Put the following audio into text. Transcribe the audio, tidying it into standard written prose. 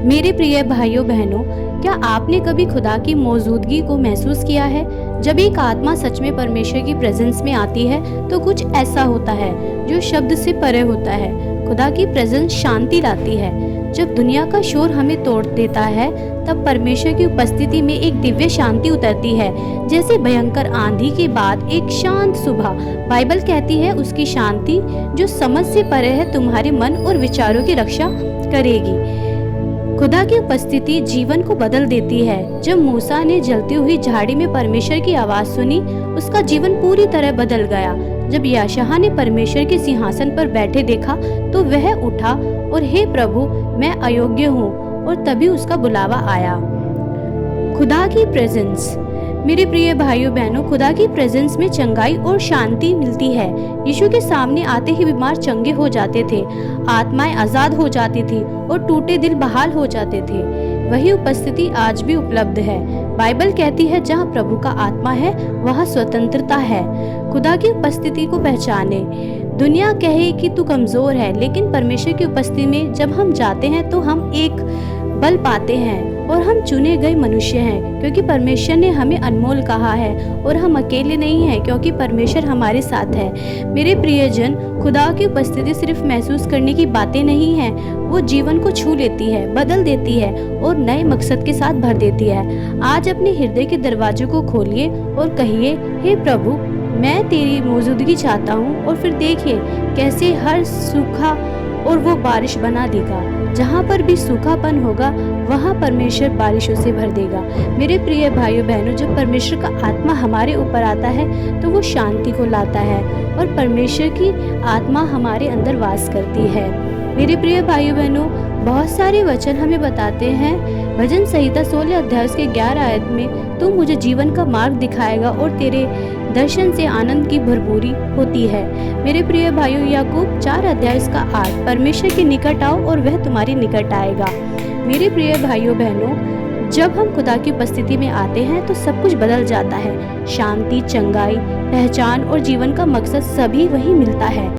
मेरे प्रिय भाइयों बहनों, क्या आपने कभी खुदा की मौजूदगी को महसूस किया है? जब एक आत्मा सच में परमेश्वर की प्रेजेंस में आती है तो कुछ ऐसा होता है जो शब्द से परे होता है। खुदा की प्रेजेंस शांति लाती है। जब दुनिया का शोर हमें तोड़ देता है तब परमेश्वर की उपस्थिति में एक दिव्य शांति उतरती है, जैसे भयंकर आंधी के बाद एक शांत सुबह। बाइबल कहती है उसकी शांति जो समझ से परे है तुम्हारे मन और विचारों की रक्षा करेगी। खुदा की उपस्थिति जीवन को बदल देती है। जब मूसा ने जलती हुई झाड़ी में परमेश्वर की आवाज सुनी, उसका जीवन पूरी तरह बदल गया। जब यशायाह ने परमेश्वर के सिंहासन पर बैठे देखा तो वह उठा और हे प्रभु, मैं अयोग्य हूँ, और तभी उसका बुलावा आया। खुदा की प्रेजेंस। मेरे प्रिय भाइयों बहनों, खुदा की प्रेजेंस में चंगाई और शांति मिलती है। यीशु के सामने आते ही बीमार चंगे हो जाते थे, आत्माएं आजाद हो जाती थी और टूटे दिल बहाल हो जाते थे। वही उपस्थिति आज भी उपलब्ध है। बाइबल कहती है जहाँ प्रभु का आत्मा है वहाँ स्वतंत्रता है। खुदा की उपस्थिति को पहचाने। दुनिया कहे कि तू कमजोर है, लेकिन परमेश्वर की उपस्थिति में जब हम जाते हैं तो हम एक बल पाते हैं और हम चुने गए मनुष्य हैं, क्योंकि परमेश्वर ने हमें अनमोल कहा है। और हम अकेले नहीं हैं, क्योंकि परमेश्वर हमारे साथ है। मेरे प्रियजन, खुदा की उपस्थिति सिर्फ महसूस करने की बातें नहीं है, वो जीवन को छू लेती है, बदल देती है और नए मकसद के साथ भर देती है। आज अपने हृदय के दरवाजों को खोलिए और कहिए, हे प्रभु, मैं तेरी मौजूदगी चाहता हूँ। और फिर देखिए कैसे हर सूखा और वो बारिश बना देगा। जहाँ पर भी सूखापन होगा वहाँ परमेश्वर बारिशों से भर देगा। मेरे प्रिय भाइयों बहनों, जब परमेश्वर का आत्मा हमारे ऊपर आता है तो वो शांति को लाता है और परमेश्वर की आत्मा हमारे अंदर वास करती है। मेरे प्रिय भाइयों बहनों, बहुत सारे वचन हमें बताते हैं। भजन संहिता 16 अध्याय के 11 आयत में, तू मुझे जीवन का मार्ग दिखाएगा और तेरे दर्शन से आनंद की भरपूरी होती है। मेरे प्रिय भाइयों, याकूब 4 अध्याय का 8, परमेश्वर के निकट आओ और वह तुम्हारे निकट आएगा। मेरे प्रिय भाइयों बहनों, जब हम खुदा की उपस्थिति में आते हैं तो सब कुछ बदल जाता है। शांति, चंगाई, पहचान और जीवन का मकसद सभी वहीं मिलता है।